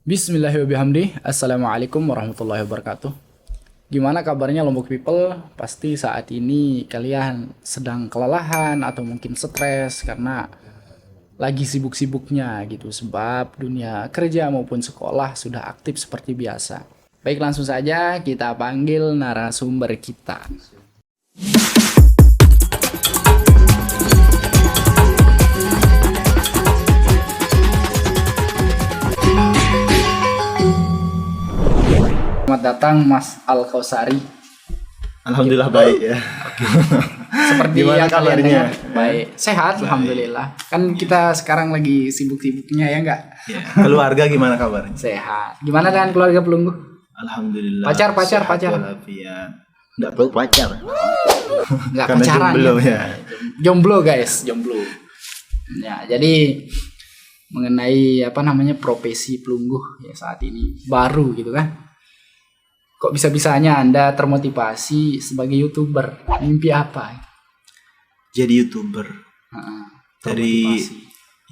Bismillahirrahmanirrahim. Assalamualaikum warahmatullahi wabarakatuh. Gimana kabarnya Lombok People? Pasti saat ini kalian sedang kelelahan atau mungkin stres karena lagi sibuk-sibuknya gitu. Sebab dunia kerja maupun sekolah sudah aktif seperti biasa. Baik, langsung saja kita panggil narasumber kita. Selamat datang Mas Al-Kausari. Alhamdulillah baik ya. Seperti Gimana yang kalian kabarnya? dengar, baik, sehat, alhamdulillah. Kan kita sekarang lagi sibuk-sibuknya ya enggak? Ya, keluarga gimana kabarnya? Sehat. Gimana dengan keluarga Pelunggu? Alhamdulillah. Pacar. Sehat walafiat. Enggak perlu pacar. Enggak Karena pacaran. jomblo ya. Jomblo guys, jomblo. Ya, jadi mengenai profesi pelungguh ya saat ini baru gitu kan. Kok bisa-bisanya Anda termotivasi sebagai YouTuber? Mimpi apa? Jadi YouTuber. Dari Termotivasi.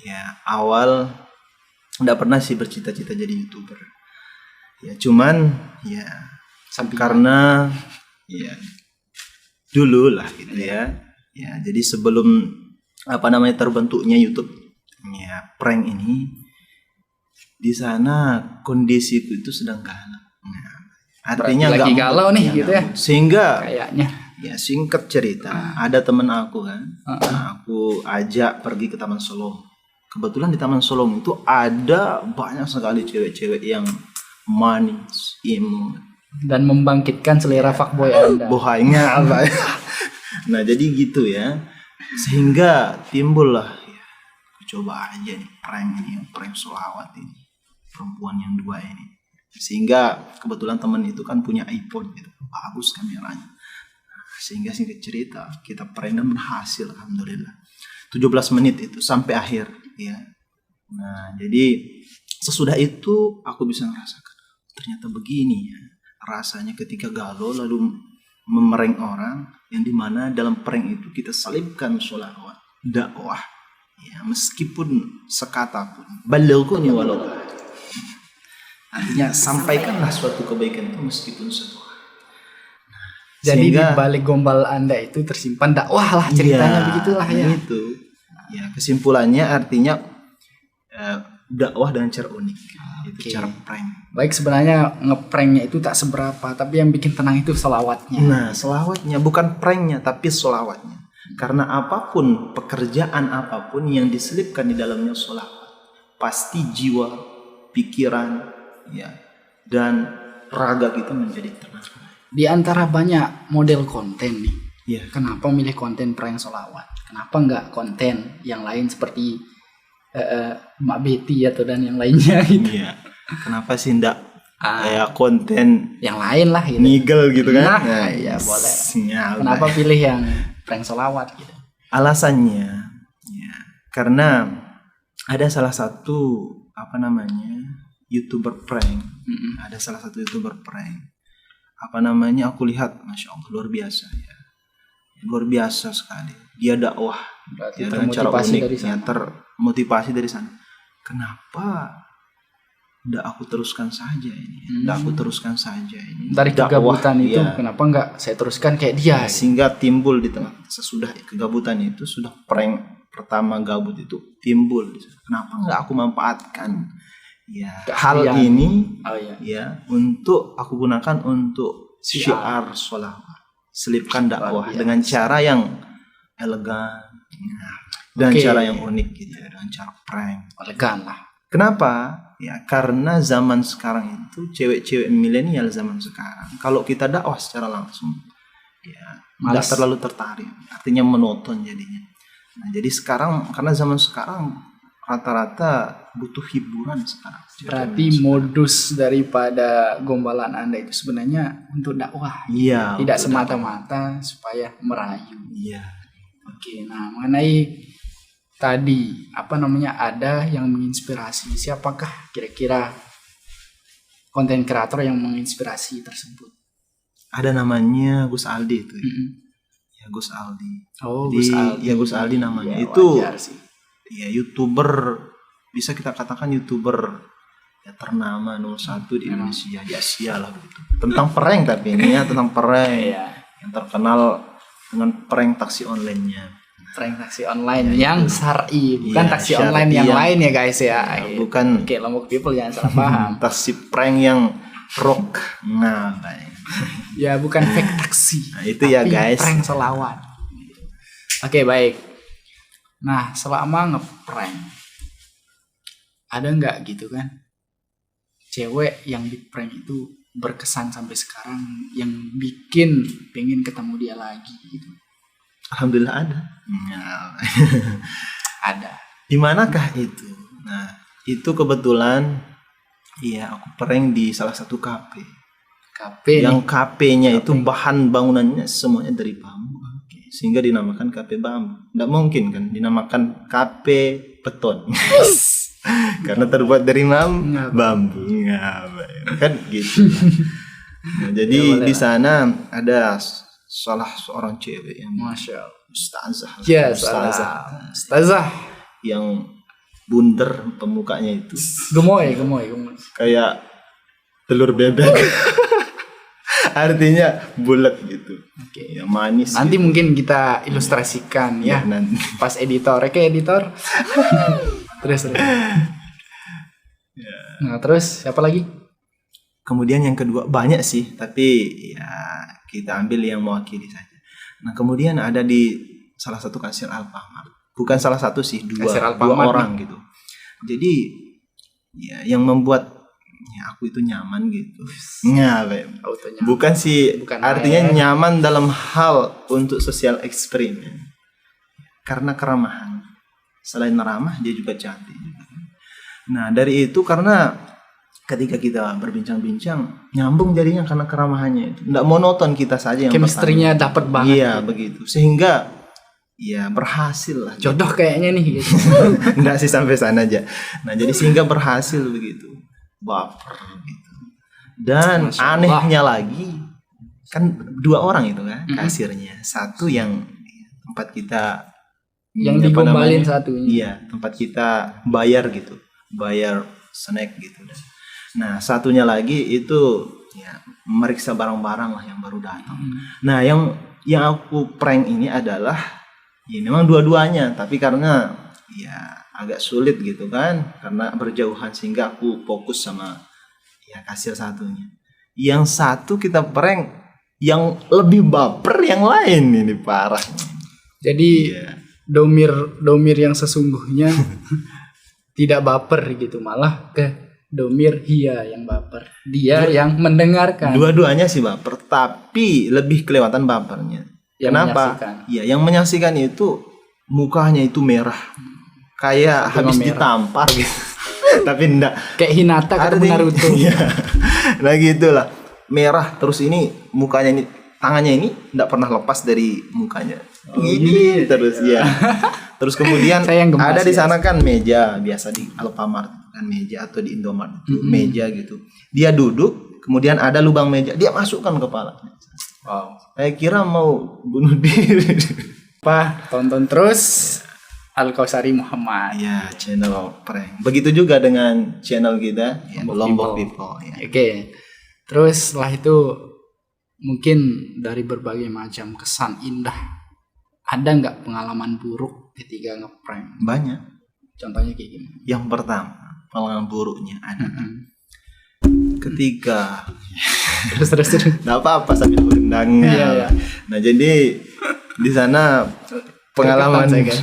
ya awal enggak pernah sih bercita-cita jadi YouTuber. Ya cuman ya Sampingan. karena ya dulu lah gitu ya. Ya jadi sebelum terbentuknya YouTube ya prank ini di sana kondisiku itu sedang galau. Nah, artinya Berarti lagi nggak galau nih gitu ya. Sehingga Kayaknya. ya singkat cerita ada temen aku kan, aku ajak pergi ke Taman Solong. Kebetulan di Taman Solong itu ada banyak sekali cewek-cewek yang manis, imut, Dan membangkitkan selera fuckboy Anda. bohainya apa ya. Nah jadi gitu ya, sehingga timbullah ya, aku coba aja nih prank solawat ini, perempuan yang dua ini. Sehingga kebetulan temen itu kan punya iPhone gitu, bagus kameranya. Sehingga singkat cerita kita prank dan berhasil, alhamdulillah. 17 menit itu sampai akhir ya. Nah jadi sesudah itu aku bisa merasakan ternyata begini ya rasanya ketika galau lalu memereng orang, yang dimana dalam prank itu kita selipkan sholawat, dakwah ya, meskipun sekata pun balighuni walau artinya sampaikanlah suatu kebaikan itu meskipun sebuah. Jadi di Sehingga balik gombal Anda itu tersimpan dakwah lah ceritanya, iya, begitulah ya. itu ya kesimpulannya artinya dakwah dengan cara unik. Itu Oke. cara prank. Baik, sebenarnya ngepranknya itu tak seberapa, tapi yang bikin tenang itu selawatnya. Nah, selawatnya bukan pranknya tapi selawatnya. Karena apapun pekerjaan apapun yang diselipkan di dalamnya selawat, pasti jiwa, pikiran, ya, dan raga kita menjadi tenang. Di antara banyak model konten nih, Ya, kenapa milih konten prank selawat? Kenapa nggak konten yang lain seperti Mbak Betty atau dan yang lainnya gitu? iya. Kenapa sih ndak kayak konten Yang lain lah gitu. nigel gitu kan? Nah, iya, boleh. Sinyal. Kenapa pilih yang prank selawat gitu? Alasannya ya karena ada salah satu YouTuber prank. Ada salah satu YouTuber prank. Aku lihat masya Allah luar biasa ya. Luar biasa sekali. Dia dakwah Berarti ya, dengan cara termotivasi unik dari ya, sana. termotivasi dari sana. Kenapa ndak aku teruskan saja ini? Ndak aku teruskan saja ini. Dari Dakwah, kegabutan itu ya. kenapa nggak saya teruskan kayak dia? Ya, sehingga timbul di tengah sesudah kegabutan itu, sudah prank pertama gabut itu timbul. Kenapa nggak aku manfaatkan ya hal Keahlian. ini Oh iya. ya untuk aku gunakan untuk syiar sholawat, selipkan dakwah Luar biasa. dengan cara yang elegan, dengan Oke. cara yang unik gitu ya, dengan cara prank. Elegan lah. Kenapa? Ya karena zaman sekarang itu cewek-cewek milenial zaman sekarang kalau kita dakwah secara langsung ya nggak Malas. terlalu tertarik, artinya monoton jadinya. Nah, jadi sekarang karena zaman sekarang rata-rata butuh hiburan sekarang. Berarti modus daripada gombalan Anda itu sebenarnya untuk dakwah. Iya. Tidak untuk semata-mata supaya merayu. Iya. Oke, nah mengenai tadi ada yang menginspirasi. Siapakah kira-kira konten kreator yang menginspirasi tersebut? Ada namanya Gus Aldi itu. Mm-mm. Ya Gus Aldi. Oh, Jadi, Gus Aldi. ya Gus Aldi namanya. Ya, Itu wajar sih. ya YouTuber, bisa kita katakan YouTuber ya ternama nomor 1 di Indonesia di Asia lah begitu. Tentang prank tapi ini ya tentang prank Iya. yang terkenal dengan prank taksi online-nya. Prank taksi online yang syar'i, bukan Iya, taksi syar'i online yang yang- lain ya guys ya. bukan- Oke, Lombok people jangan salah paham. Taksi prank yang rock. Nah, baik. Ya bukan fake taksi. Nah, itu ya, tapi guys. Prank selawat. Oke baik. Nah selama ngeprank, ada nggak gitu kan cewek yang di prank itu berkesan sampai sekarang yang bikin pengen ketemu dia lagi gitu? Alhamdulillah ada. Nah, Ada. di manakah itu? Nah, itu kebetulan iya aku prank di salah satu kafe. KP Yang kafenya itu bahan bangunannya semuanya dari bambu. Sehingga dinamakan kafe bambu. Nggak mungkin kan dinamakan kafe beton. Karena terbuat dari bambu. Kan gitu. Nah, jadi Ya, boleh di lah. sana ada salah seorang cewek yang Masya Allah. ustazah. Yes, Ustazah. Yang bunder pemukanya itu Gemoy. kayak telur bebek. Artinya bulat gitu. Oke. Ya manis. Nanti gitu. mungkin kita ilustrasikan ya. nanti. Pas editor, oke editor. terus. Nah terus siapa lagi? Kemudian yang kedua banyak sih, tapi ya kita ambil yang mewakili saja. Nah kemudian ada di salah satu kasir Alfamart. Bukan salah satu sih, Kasir dua Alfamart orang gitu. Jadi ya yang membuat ya aku itu nyaman gitu. Autonya. Bukan sih, Bukan artinya air. nyaman dalam hal untuk sosial eksperimen. Karena keramahan. Selain ramah, dia juga cantik. Nah, dari itu karena ketika kita berbincang-bincang, nyambung jadinya karena keramahannya itu. Nggak monoton kita saja yang Chemistry-nya dapet banget. Iya, begitu. Sehingga ya berhasil lah. Jodoh kayaknya nih gitu. Nggak sih sampai sana aja. Nah, jadi sehingga berhasil begitu. Baper gitu. Dan Masya Allah. anehnya lagi kan 2 orang itu kan kasirnya. Satu yang tempat kita Yang apa digombalin namanya? satunya. Iya, tempat kita bayar gitu. Bayar snack gitu. Nah, satunya lagi itu ya meriksa barang-barang lah yang baru datang. Nah, yang aku prank ini adalah ya memang dua-duanya, tapi karena ya agak sulit gitu kan, karena berjauhan sehingga aku fokus sama ya kasir satunya. Yang satu kita prank yang lebih baper yang lain ini parah. Jadi Iya. domir yang sesungguhnya tidak baper gitu, malah ke domir Hia yang baper. Dia yang mendengarkan. Dua-duanya sih baper, tapi lebih kelewatan bapernya. Yang Kenapa? menyaksikan. Iya, yang menyaksikan itu mukanya itu merah. Kayak Sampai habis merah. ditampar gitu. Tapi enggak. Kayak Hinata ketemu Naruto. Iya. Nah gitulah. Merah terus ini mukanya ini tangannya ini enggak pernah lepas dari mukanya. Gini terus ya. Terus kemudian Saya yang gemas, ada di ya. sana kan meja biasa di Alfamart kan meja atau di Indomaret itu meja gitu. Dia duduk, kemudian ada lubang meja, dia masukkan kepala. Wow. Saya kira mau bunuh diri. Apa? Tonton terus Al-Kausari Muhammad. Ya, channel prank. Begitu juga dengan channel kita, ya, Lombok People. Ya. Oke. Terus setelah itu mungkin dari berbagai macam kesan indah, ada nggak pengalaman buruk ketika ngeprank? Banyak. Contohnya kayak gimana? Yang pertama, pengalaman buruknya ada ketika Terus. nggak apa-apa sambil berendang. Iya. Nah, jadi di sana pengalaman Terketan saya, guys.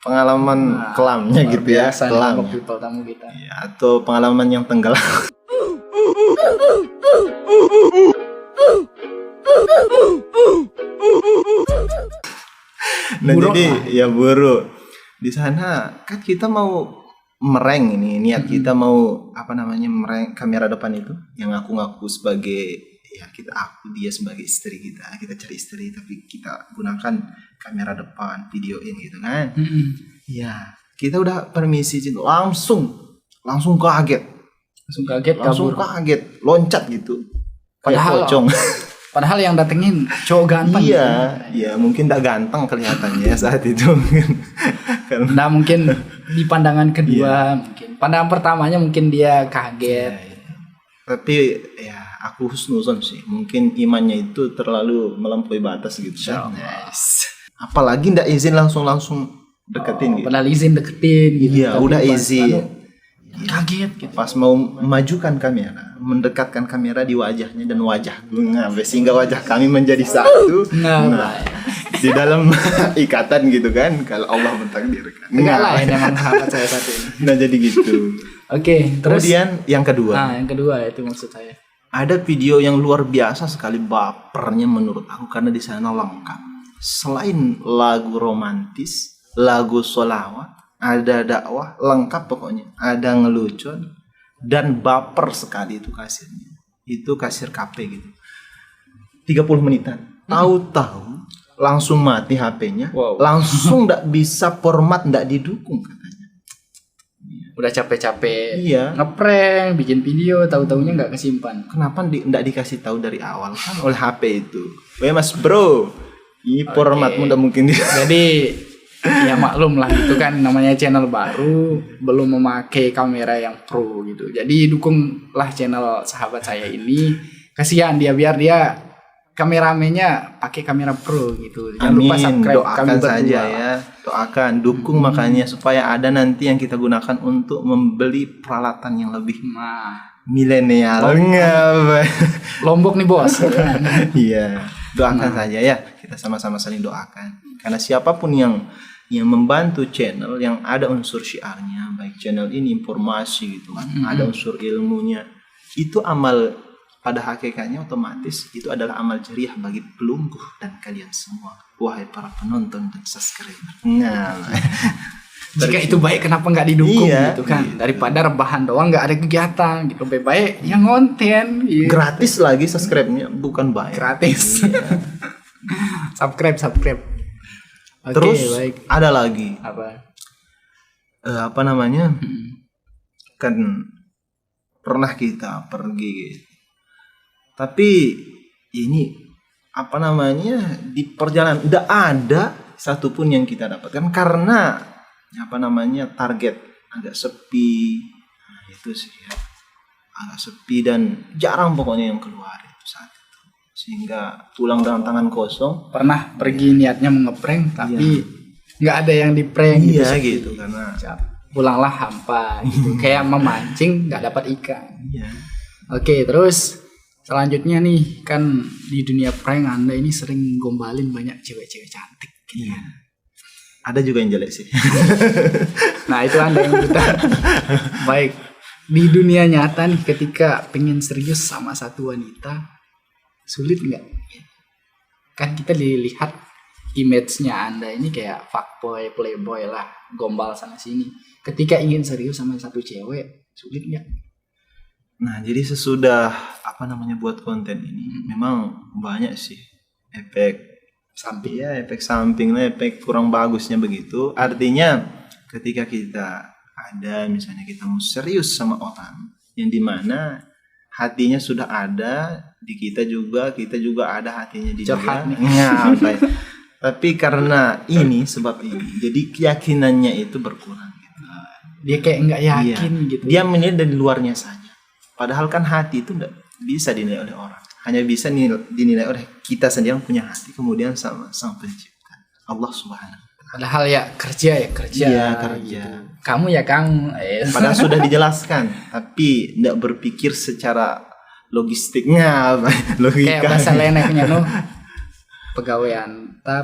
pengalaman kelamnya Luar gitu ya, biasa nih kelam. Lombok People tamu kita. Ya, atau pengalaman yang tenggelam. Nah Buruk jadi lah. ya buruk di sana kan kita mau mereng ini niat kita mau apa namanya mereng kamera depan itu yang aku ngaku sebagai ya dia sebagai istri kita cari istri tapi kita gunakan kamera depan videoin gitu kan ya kita udah permisi langsung kaget Langsung kabur. loncat gitu kayak Padahal- pocong. Padahal yang datengin cowok ganteng. Iya, mungkin tak ganteng kelihatannya saat itu. Karena Nah mungkin di pandangan kedua mungkin Pandangan pertamanya mungkin dia kaget. Ya. Tapi ya aku husnuzon sih. Mungkin imannya itu terlalu melampaui batas gitu. Yes. Apalagi ndak izin langsung deketin gitu. Padahal izin deketin gitu. Iya, Tapi udah pas izin. kaget gitu. Pas mau memajukan kamera, mendekatkan kamera di wajahnya dan wajah sehingga wajah kami menjadi satu. Nah, Di dalam ikatan gitu kan, kalau Allah mentakdirkan. enggak lain emang sahabat saya satu ini. Nah jadi gitu. Oke, terus Kemudian yang kedua, yang kedua itu maksud saya. ada video yang luar biasa sekali bapernya menurut aku karena di sana lengkap. Selain lagu romantis, lagu sholawat, ada dakwah, lengkap pokoknya. Ada ngelucon dan baper sekali itu kasirnya. Itu kasir KP gitu. 30 menitan. Tahu-tahu langsung mati HP-nya. Wow. Langsung ndak bisa format, ndak didukung katanya. Udah capek-capek Iya. ngeprank, bikin video, tahu-taunya nggak kesimpan. Kenapa ndak dikasih tahu dari awal kan oleh HP itu? Weh Mas Bro, ini formatmu udah mungkin Jadi ya maklum lah itu kan namanya channel baru, belum memakai kamera yang pro gitu. Jadi dukunglah channel sahabat saya ini. Kasihan dia, biar dia kameramennya pakai kamera pro gitu. Jangan lupa subscribe kami doakan berdua. saja ya. Doakan, dukung makanya supaya ada nanti yang kita gunakan untuk membeli peralatan yang lebih Nah, milenial. Lombok nih bos. Iya, doakan saja ya. Kita sama-sama saling doakan. Karena siapapun yang membantu channel yang ada unsur syiarnya, baik channel ini informasi gitu kan, ada unsur ilmunya, itu amal pada hakikatnya otomatis itu adalah amal jariah bagi pelungguh dan kalian semua, wahai para penonton dan subscriber. Nah, Jika itu baik kenapa nggak didukung Iya, gitu kan? gitu. Daripada rebahan doang nggak ada kegiatan gitu. Lebih baik yang konten gitu. gratis lagi subscribe-nya, bukan bayar. Gratis. Iya. subscribe. Oke, Terus baik. ada lagi Apa? apa namanya? Kan pernah kita pergi gitu. Tapi ini apa namanya, di perjalanan tidak ada satupun yang kita dapatkan karena apa namanya, target agak sepi. Nah, itu sih ya. Agak sepi dan jarang pokoknya yang keluar itu saat itu. Sehingga pulang dengan tangan kosong. Pernah pergi niatnya mau ngeprank tapi nggak ada yang di prank Iya gitu. gitu karena Pulanglah hampa gitu. Kayak memancing nggak dapat ikan. iya. Oke, terus selanjutnya nih, kan di dunia prank Anda ini sering gombalin banyak cewek-cewek cantik gitu. Iya. Ada juga yang jelek sih. Nah, itu Anda yang kita. Baik. Di dunia nyata nih, ketika pengen serius sama satu wanita, sulit nggak? Kan kita dilihat image-nya Anda ini kayak fuckboy, playboy lah, gombal sana sini. Ketika ingin serius sama satu cewek, sulit nggak? Nah, jadi sesudah apa namanya buat konten ini memang banyak sih efek Samping. ya, efek samping lah, efek kurang bagusnya begitu. Artinya ketika kita ada misalnya kita mau serius sama orang yang dimana hatinya sudah ada di kita juga ada hatinya di Curhat dia. nih. Ya, baik. Tapi karena ini sebab ini, jadi keyakinannya itu berkurang gitu. Dia kayak nggak yakin Iya. gitu. Dia menilai dari luarnya saja. Padahal kan hati itu tidak bisa dinilai oleh orang. Hanya bisa dinilai oleh kita sendiri yang punya hati. Kemudian sama Sang Pencipta, Allah Subhanahu. Padahal ya kerja. Iya, kerja. Gitu. Kamu ya kamu. Padahal sudah dijelaskan, tapi tidak berpikir secara logistiknya, logika. Kayak bahasa leneknya no. Pegawai anta,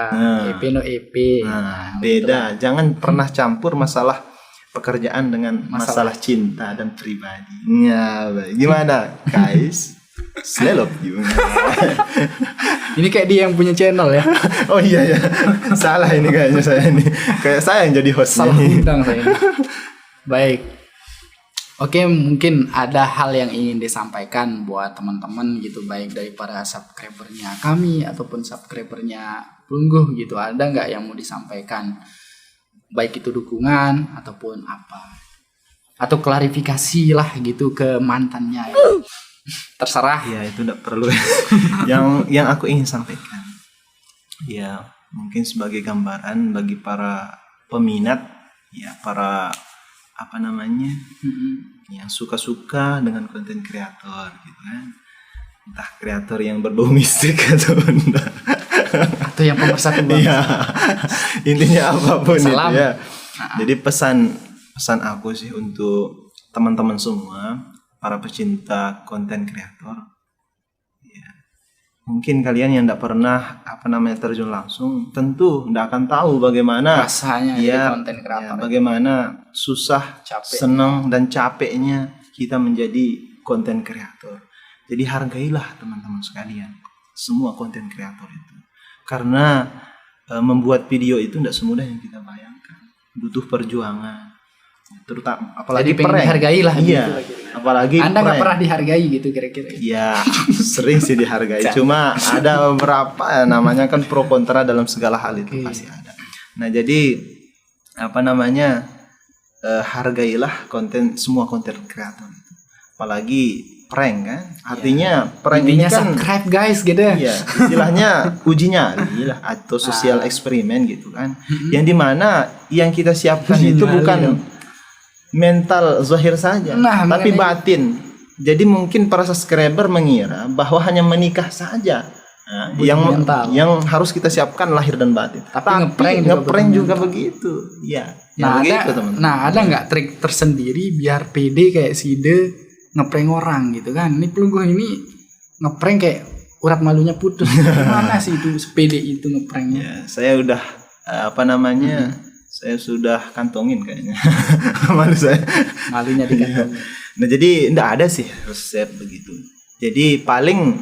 Nah. EP no EP. Nah, beda. Jangan pernah campur masalah pekerjaan dengan masalah cinta dan pribadi. Ya, baik. Gimana, guys? I love you. Ini kayak dia yang punya channel ya. Oh iya ya, salah ini kayaknya saya ini. Kayak saya yang jadi host Salah nih. undang saya ini. Baik. Oke, mungkin ada hal yang ingin disampaikan buat teman-teman gitu, baik dari para subscribernya kami ataupun subscribernya Lungguh gitu. Ada nggak yang mau disampaikan? Baik itu dukungan ataupun apa? Atau klarifikasi lah gitu ke mantannya. Terserah. Ya itu tidak perlu. yang aku ingin sampaikan, ya mungkin sebagai gambaran bagi para peminat, ya para apa namanya Mm-mm. yang suka-suka dengan konten kreator gitu kan, entah kreator yang berbau mistik atau enggak. Atau yang pemersatu Iya, bangsa. intinya apapun Salam. itu ya. Jadi pesan aku sih untuk teman-teman semua, para pecinta konten kreator, ya, mungkin kalian yang tidak pernah terjun langsung, tentu tidak akan tahu bagaimana Rasanya jadi ya, konten kreator. bagaimana susah, Capek. senang dan capeknya kita menjadi konten kreator. Jadi hargailah teman-teman sekalian semua konten kreator itu, karena membuat video itu tidak semudah yang kita bayangkan, butuh perjuangan, terutama apalagi Jadi pengen prank. dihargai lah Iya, gitu lah kira-kira. apalagi Anda nggak prank. pernah dihargai gitu kira-kira. Ya, sering sih dihargai. Cuma ada beberapa namanya kan pro kontra dalam segala hal itu Oke. pasti ada. Nah, jadi hargailah semua konten kreator itu. Apalagi prank kan. Artinya prank ini Intinya kan subscribe guys gitu. ya istilahnya uji nyali lah atau sosial eksperimen gitu kan. Yang dimana yang kita siapkan Uji itu nyali bukan dong. mental zahir saja, Nah, tapi mengenai- batin. Jadi mungkin para subscriber mengira bahwa hanya menikah saja. Nah, Butuh mental. yang harus kita siapkan lahir dan batin. Tapi ngeprank juga butuh begitu. Ya, Nah, begitu ada, teman-teman. nah ada nggak trik tersendiri biar pede kayak si De ngeprank orang gitu kan? Ini pelungguh ini ngeprank kayak urat malunya putus. Gimana sih itu sepede itu ngepranknya? Ya, saya udah saya sudah kantongin kayaknya. Malu saya. Malunya dikantong. Nah, jadi enggak ada sih resep begitu. Jadi paling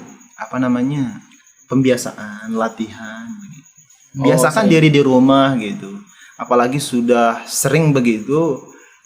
pembiasaan, latihan begitu. Biasakan diri di rumah gitu. Apalagi sudah sering begitu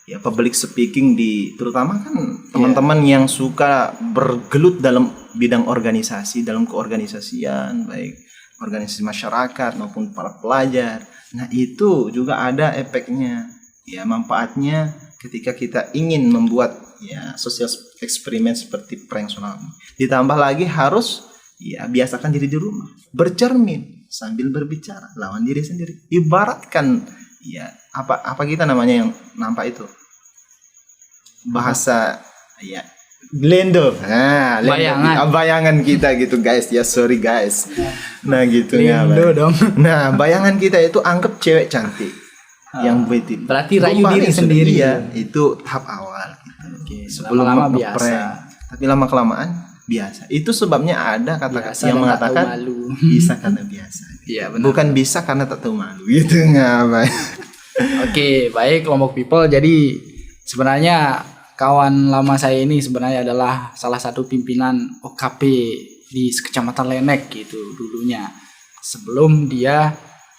ya, public speaking terutama kan teman-teman yang suka bergelut dalam bidang organisasi, dalam keorganisasian, baik organisasi masyarakat maupun para pelajar. Nah, itu juga ada efeknya. Ya, manfaatnya ketika kita ingin membuat ya sosial eksperimen seperti prank tsunami. Ditambah lagi harus ya biasakan diri di rumah, bercermin sambil berbicara lawan diri sendiri. Ibaratkan ya apa kita namanya yang nampak itu bahasa ya Lendo. Nah, bayangan kita gitu guys. Ya sorry guys. Nah, gitu ya. Lendo dong. Nah, bayangan kita itu anggap cewek cantik yang beauty. Berarti rayu diri sendiri. Ya, itu tahap awal gitu. Oke, Sebelum lama-lama ngeprank. biasa. Tapi lama kelamaan biasa. Itu sebabnya ada kata-kata Biasa yang dan tak mengatakan tahu malu. bisa karena biasa. Iya, benar. Bukan bisa karena tak tahu malu. Gitu enggak. Oke, baik kelompok people. Jadi sebenarnya kawan lama saya ini sebenarnya adalah salah satu pimpinan OKP di Kecamatan Lenek gitu dulunya. Sebelum dia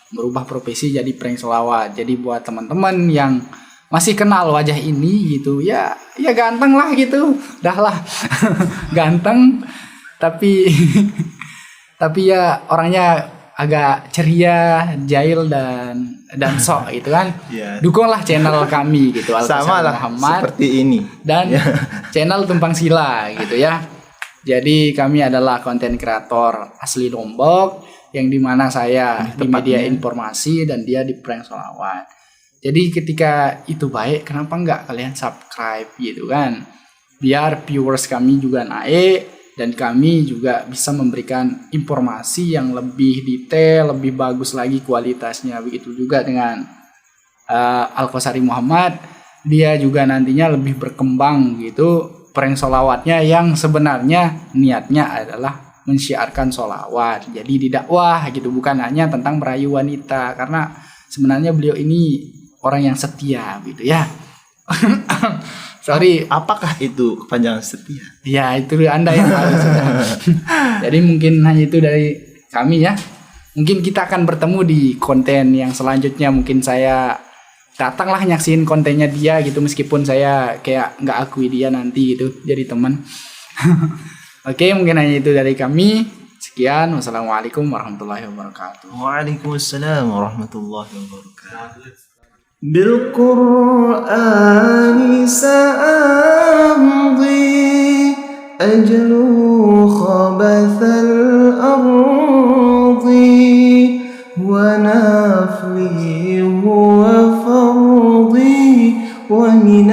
merubah profesi jadi prank selawat. Jadi buat teman-teman yang masih kenal wajah ini gitu, ya ganteng lah gitu. Dah lah. Ganteng tapi tapi ya orangnya agak ceria, jahil dan sok gitu kan. Iya. Dukunglah channel kami gitu, Sama lah Muhammad seperti ini. dan channel Tumpang Sila gitu ya. Jadi kami adalah konten kreator asli Lombok yang dimana saya di media informasi dan dia di prank solawat. Jadi ketika itu baik, kenapa enggak kalian subscribe gitu kan? Biar viewers kami juga naik dan kami juga bisa memberikan informasi yang lebih detail, lebih bagus lagi kualitasnya. Begitu juga dengan Al-Qasari Muhammad, dia juga nantinya lebih berkembang gitu prank solawatnya yang sebenarnya niatnya adalah mensyiarkan solawat. Jadi didakwah gitu, bukan hanya tentang merayu wanita, karena sebenarnya beliau ini orang yang setia gitu ya. Sorry, Apakah itu kepanjangan setia? ya itu Anda yang tahu sudah. Jadi mungkin hanya itu dari kami ya. Mungkin kita akan bertemu di konten yang selanjutnya. Mungkin saya datanglah nyaksiin kontennya dia gitu, meskipun saya kayak nggak akui dia nanti gitu jadi teman. Oke, mungkin hanya itu dari kami. Sekian, wassalamualaikum warahmatullahi wabarakatuh. Waalaikumsalam warahmatullahi wabarakatuh. بالقرآن سأمضي أجلو خبث الأرض ونفلي هو فرضي ومن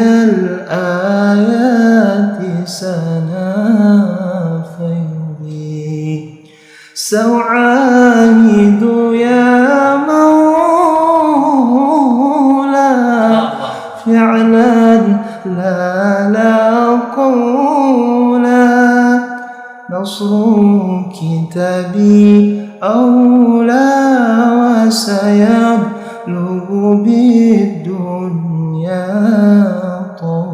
سنا فيضي سأعاند يا مولا فعلا لا قولا نصر كتابي أولى وسيبلغ بالدنيا طولا